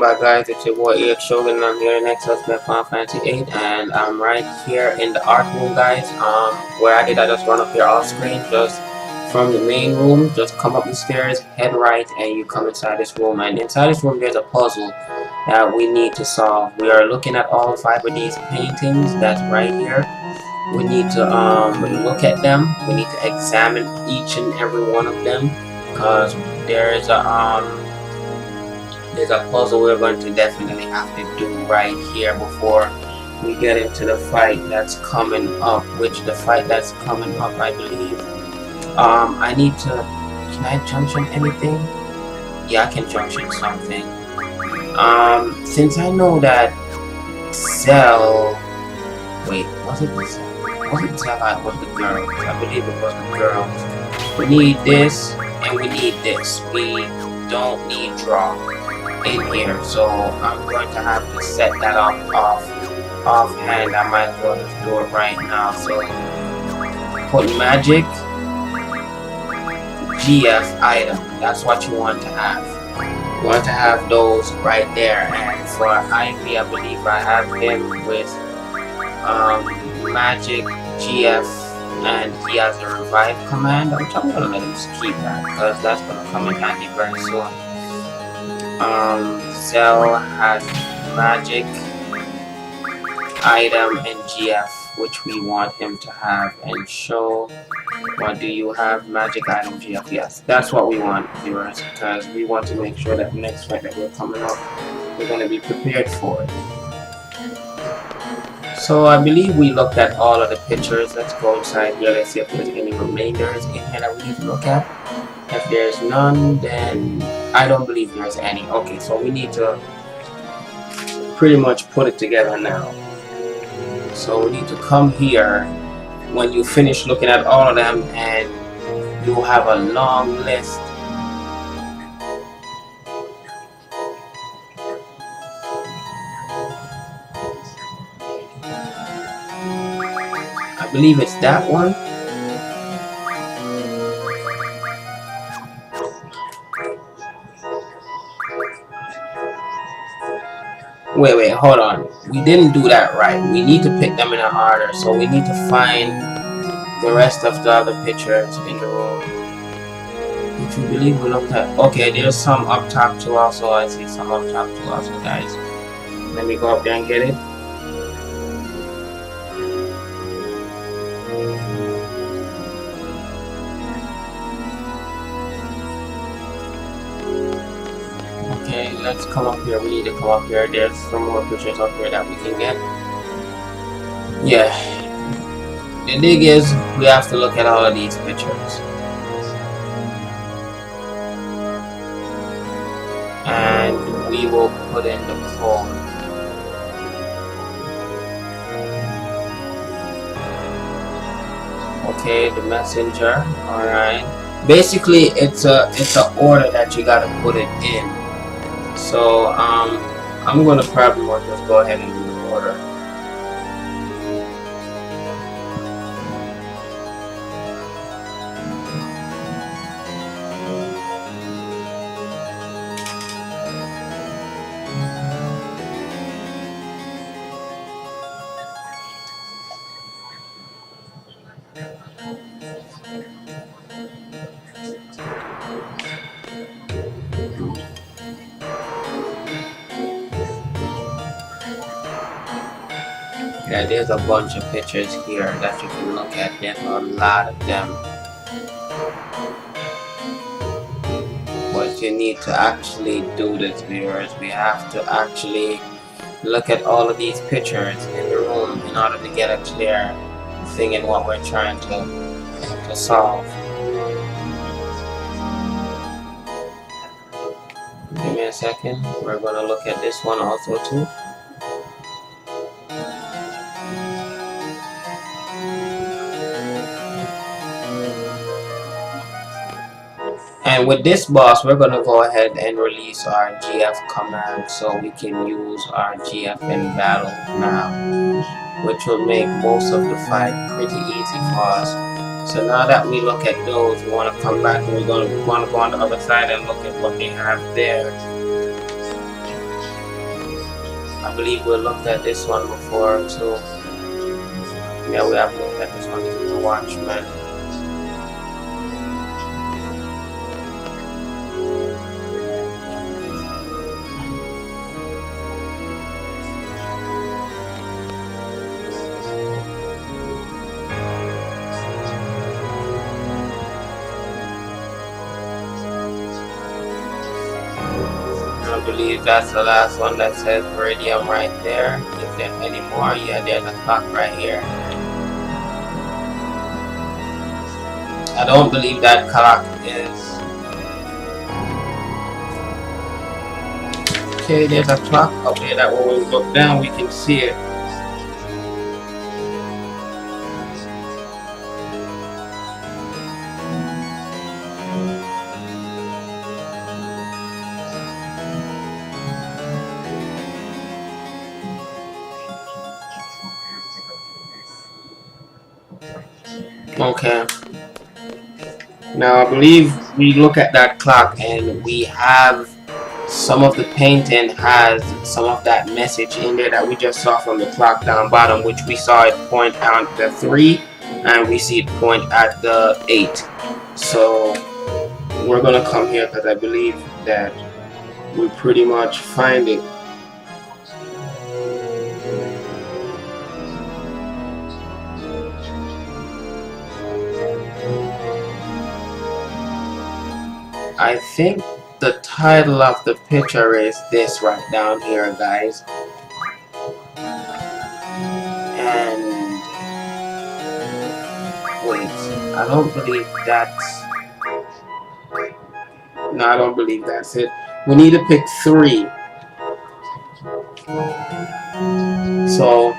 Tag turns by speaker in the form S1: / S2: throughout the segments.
S1: back, guys. It's your boy EX Shogun, and I'm here next to Final Fantasy VIII, and I'm right here in the art room, guys. Where I just run up here off screen, just from the main room. Just come up the stairs, head right, and you come inside this room. And inside this room, there's a puzzle that we need to solve. We are looking at all 5 of these paintings that's right here. We need to look at them. We need to examine each and every one of them, because there's a puzzle we're going to definitely have to do right here before we get into the fight that's coming up. Which the fight that's coming up, I believe. I need to. Can I junction anything? Yeah, I can junction something. Since I know that Zell. Wait, was it Zell? Was it Zell? Was the girls? I believe it was the girls. We need this and we need this. We don't need draw in here, so I'm going to have to set that up offhand. I might as well just do it right now. So put magic GF item. That's what you want to have. You want to have those right there. And for Ivy, I believe I have him with magic GF, and he has a revive command, which I'm gonna let him keep that because that's gonna come in handy very soon. Zell has magic item and GF, which we want him to have. And show, what do you have? Magic item GF. Yes, that's what we want, viewers, because we want to make sure that the next fight that we're coming up, we're going to be prepared for it. So I believe we looked at all of the pictures. Let's go inside here. Let's see if there's any remainders in here that we need to look at. If there's none, then I don't believe there's any. Okay, so we need to pretty much put it together now. So we need to come here when you finish looking at all of them, and you have a long list. I believe it's that one. Wait, hold on. We didn't do that right. We need to pick them in an order. So we need to find the rest of the other pictures in the room, which we believe we looked at. Okay, there's some up top too also. I see some up top too also, guys. Let me go up there and get it. Okay, let's come up here. We need to come up here. There's some more pictures up here that we can get. Yeah. The thing is, we have to look at all of these pictures. And we will put in the code. Okay, the messenger. Alright. Basically, it's a order that you gotta put it in. So I'm gonna probably just go ahead and do the order. Yeah, there's a bunch of pictures here that you can look at. There's a lot of them. But you need to actually do this, viewers. We have to actually look at all of these pictures in the room in order to get a clear thing in what we're trying to solve. Give me a second. We're going to look at this one also too. And with this boss, we're going to go ahead and release our GF command so we can use our GF in battle now, which will make most of the fight pretty easy for us. So now that we look at those, we want to come back and we're going to want to go on the other side and look at what they have there. I believe we looked at this one before too. Yeah, we have looked at this one. This is a Watchman. I believe that's the last one that says Viridium right there. Is there any more? Yeah, there's a clock right here. I don't believe that clock is... Okay, there's a clock up there that when we look down we can see it. Okay. Now I believe we look at that clock and we have some of the painting has some of that message in there that we just saw from the clock down bottom, which we saw it point at the 3 and we see it point at the 8. So we're gonna come here because I believe that we pretty much find it. I think the title of the picture is this right down here, guys. And wait, I don't believe that's... No, I don't believe that's it. We need to pick 3. So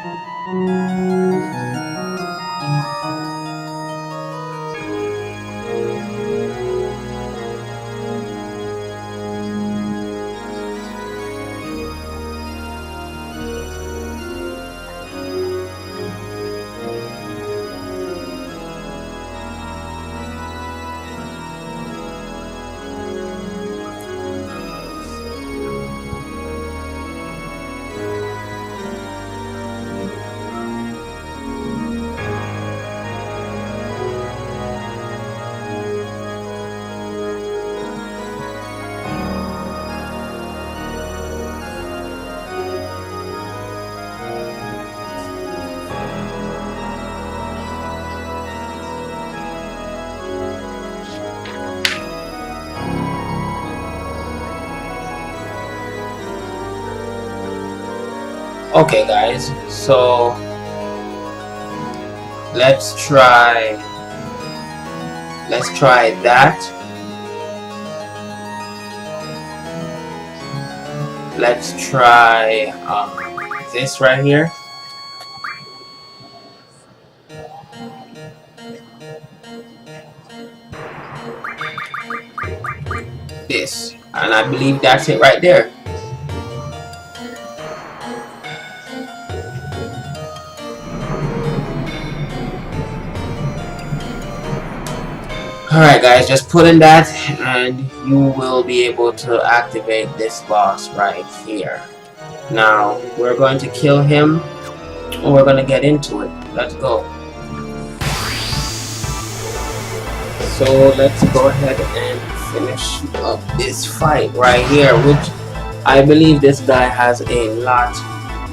S1: okay guys, so let's try that. Let's try this right here. This, and I believe that's it right there. Alright guys, just put in that and you will be able to activate this boss right here. Now, we're going to kill him and we're going to get into it. Let's go. So let's go ahead and finish up this fight right here, which I believe this guy has a lot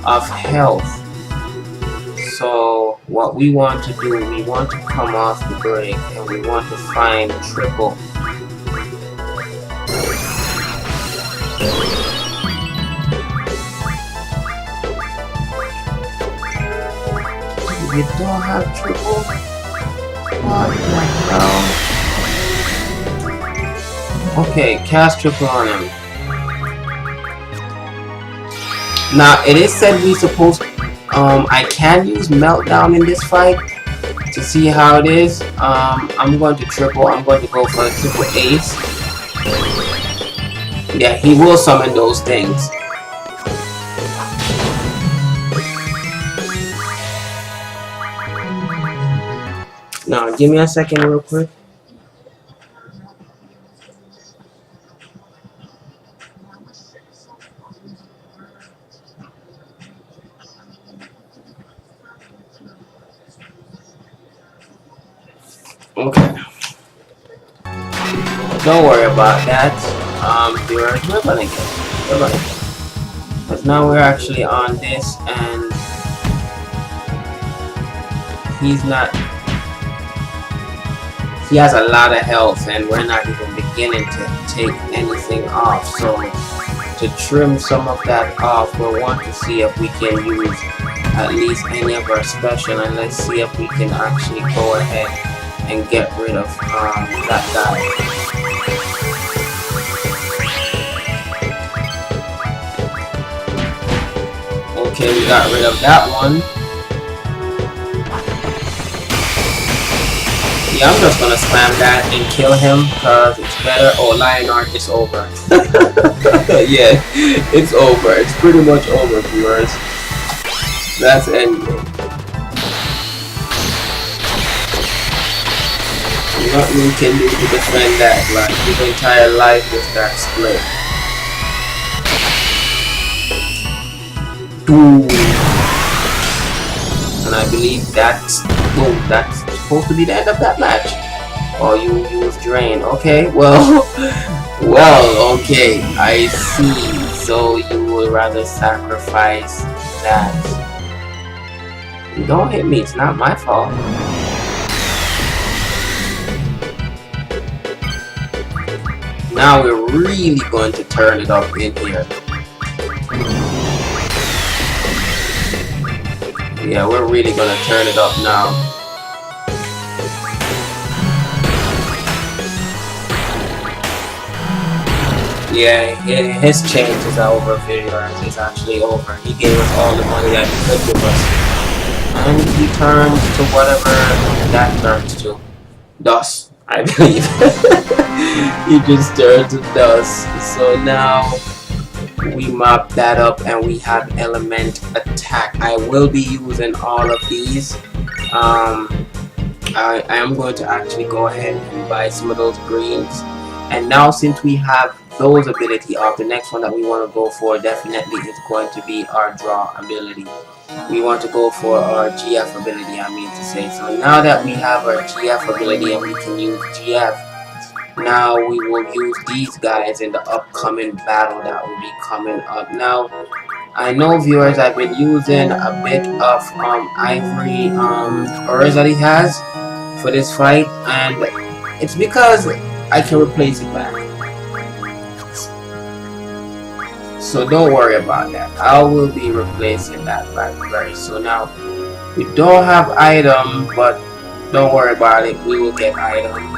S1: of health. So what we want to do, we want to come off the break and we want to find triple. We don't have triple. What the hell? Okay, cast triple on him. Now it is said we supposed I can use meltdown in this fight to see how it is. I'm going to triple. I'm going to go for a triple ace. Yeah, he will summon those things. Now, give me a second real quick. Okay, don't worry about that. We're gonna get it. We're gonna get it. Because now we're actually on this, and he's not. He has a lot of health, and we're not even beginning to take anything off. So to trim some of that off, we'll want to see if we can use at least any of our special, and let's see if we can actually go ahead and get rid of that guy. Okay, we got rid of that one. Yeah, I'm just gonna spam that and kill him because it's better. Oh, Lion Art is over. Yeah, it's over. It's pretty much over, viewers. That's ending. Nothing we can do to defend that. Like, his entire life was that split. Boom. And I believe that's boom. That's supposed to be the end of that match. Oh, you use drain. Okay, well, well, okay. I see. So you would rather sacrifice that. Don't hit me. It's not my fault. Now we're really going to turn it up in here. Yeah, we're really gonna turn it up now. Yeah, his changes are over, viewers. It's actually over. He gave us all the money that he could give us. And he turns to whatever that turns to. Dust, I believe. He just turned to dust. So now we map that up and we have element attack. I will be using all of these. I am going to actually go ahead and buy some of those greens. And now since we have those ability off, the next one that we want to go for definitely is going to be our draw ability. We want to go for our GF ability, I mean to say. So now that we have our GF ability and we can use GF, now we will use these guys in the upcoming battle that will be coming up. Now, I know, viewers, I've been using a bit of ivory ores that he has for this fight, and it's because I can replace it back. So don't worry about that. I will be replacing that back very soon. Now, we don't have item, but don't worry about it. We will get item.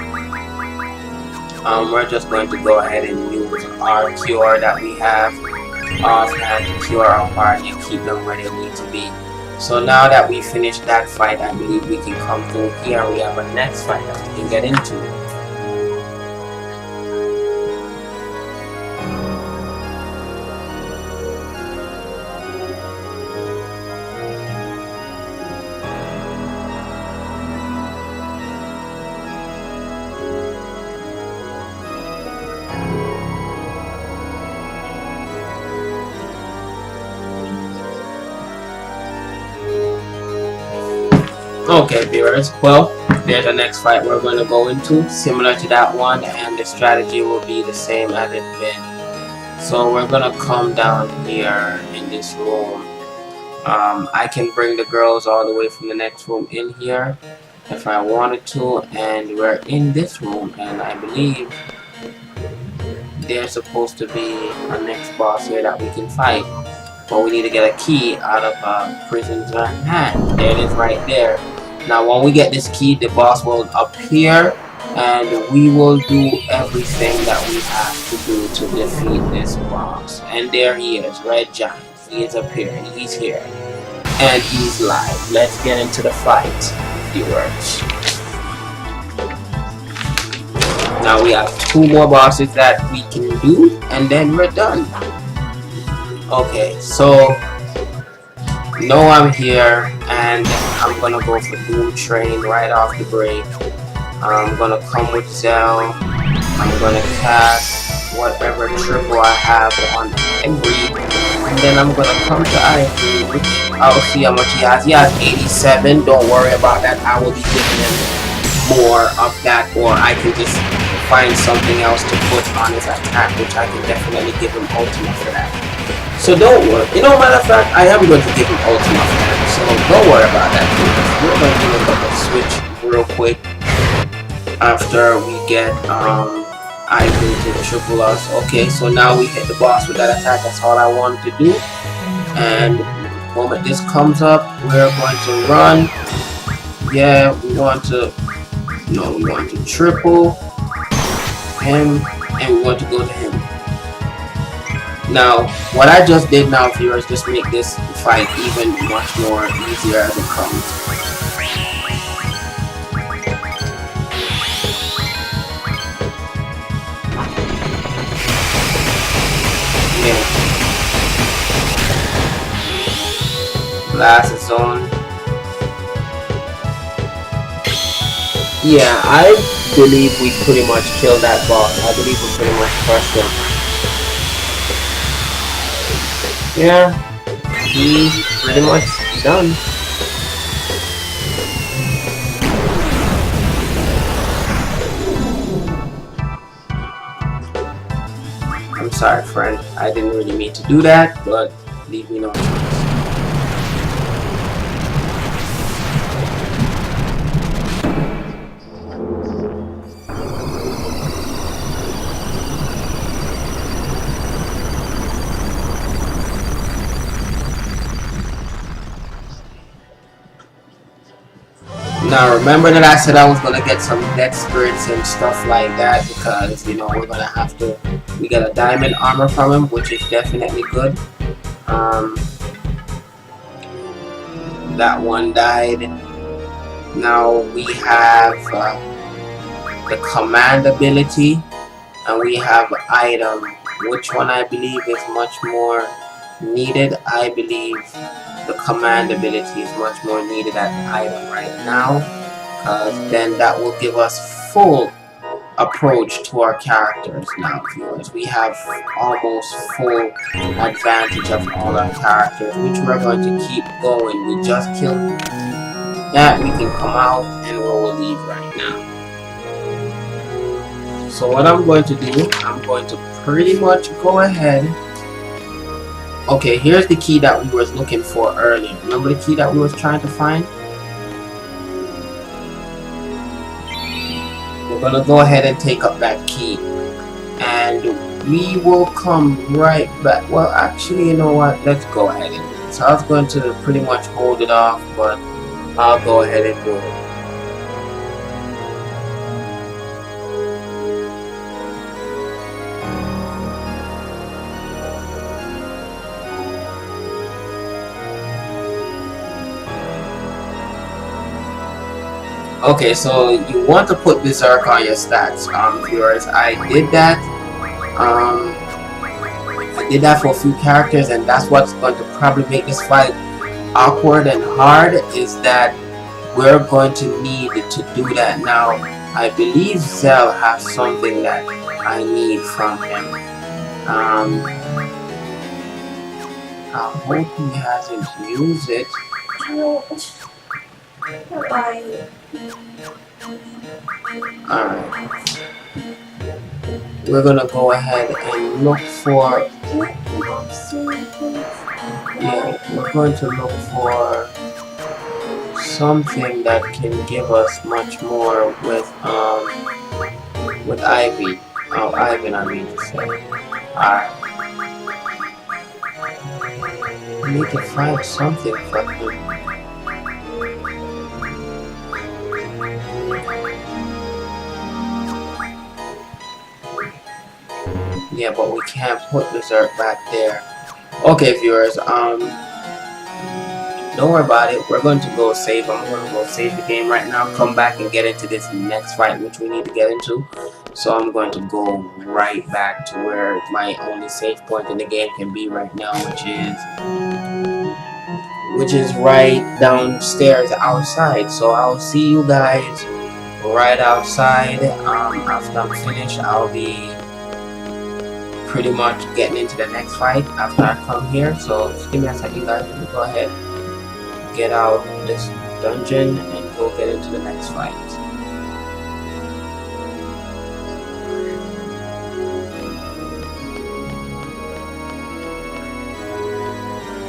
S1: We're just going to go ahead and use our cure that we have offhand to cure our party and keep them where they need to be. So now that we finished that fight, I believe we can come through here and we have a next fight that we can get into. Okay, viewers, well, there's the next fight we're going to go into, similar to that one, and the strategy will be the same as it's been. So we're going to come down here in this room. I can bring the girls all the way from the next room in here if I wanted to, and we're in this room, and I believe there's supposed to be a next boss here that we can fight. But we need to get a key out of Prison's hand. There it is right there. Now when we get this key, the boss will appear and we will do everything that we have to do to defeat this boss. And there he is, Red Giant. He is appearing, he's here. And he's live. Let's get into the fight, viewers. Now we have 2 more bosses that we can do and then we're done. Okay, so know I'm here and I'm gonna go for Doom Train right off the break. I'm gonna come with Zell. I'm gonna cast whatever triple I have on every, and then I'm gonna come to Ivory, which I'll see how much he has. He has 87. Don't worry about that. I will be giving him more of that, or I can just find something else to put on his attack, which I can definitely give him Ultima for that. So don't worry. You know, matter of fact, I am going to give him Ultima for that. So don't worry about that. We're going to look at the switch real quick after we get Ivy to triple us. Okay, so now we hit the boss with that attack. That's all I wanted to do. And the moment this comes up, we're going to run. Yeah, we want to triple him, and we want to go to him. Now, what I just did now, viewers, just make this fight even much more easier as it comes. Yeah. Blast zone. Yeah, I believe we pretty much killed that boss. I believe we pretty much crushed him. Yeah, he's pretty much done. I'm sorry, friend. I didn't really mean to do that, but leave me no choice. Now remember that I said I was gonna get some death spirits and stuff like that, because you know we're gonna have to. We got a diamond armor from him, which is definitely good. That one died. Now we have the command ability, and we have item. Which one I believe is much more needed? I believe the command ability is much more needed at the item right now, because then that will give us full approach to our characters. Now, viewers, we have almost full advantage of all our characters, which we're going to keep going. We just killed that. We can come out and we'll leave right now. So what I'm going to do, I'm going to pretty much go ahead. Okay, here's the key that we was looking for earlier. Remember the key that we was trying to find? We're gonna go ahead and take up that key, and we will come right back. Well, actually, you know what? Let's go ahead and do it. So I was going to pretty much hold it off, but I'll go ahead and do it. Okay, so you want to put Berserk on your stats, viewers. I did that. I did that for a few characters, and that's what's going to probably make this fight awkward and hard, is that we're going to need to do that. Now, I believe Zell has something that I need from him. I hope he hasn't used it. Alright. We're gonna go ahead and look for. Yeah, we're going to look for something that can give us much more with Ivy. Oh, Ivan, I mean to say. Alright. We need to find something for him. Yeah, but we can't put Berserk back there. Okay, viewers, don't worry about it. We're going to go save. I'm going to go save the game right now. Come back and get into this next fight, which we need to get into. So I'm going to go right back to where my only save point in the game can be right now, which is right downstairs outside. So I'll see you guys right outside. After I'm finished, I'll be pretty much getting into the next fight after I come here. So just give me a second, guys. Let me go ahead, get out this dungeon and go get into the next fight.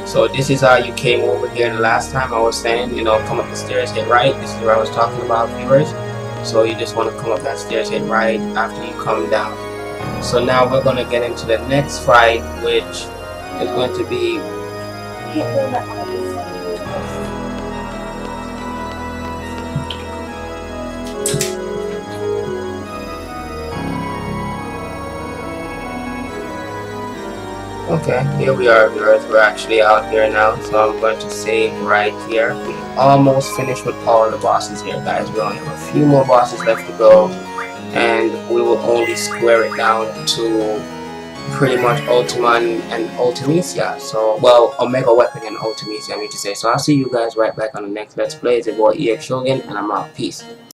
S1: So this is how you came over here the last time. I was saying, you know, come up the stairs, hit right. This is where I was talking about, viewers. So you just want to come up that stairs, hit right after you come down. So now we're going to get into the next fight, which is going to be okay. Here we are, viewers. We're actually out here now, so I'm going to save right here. We almost finished with all the bosses here, guys. We only have a few more bosses left to go, and we will only square it down to pretty much Ultiman and Ultimisia. So, well, Omega Weapon and Ultimisia, I mean to say. So I'll see you guys right back on the next Let's Play. It's your boy EX Shogun, and I'm out. Peace.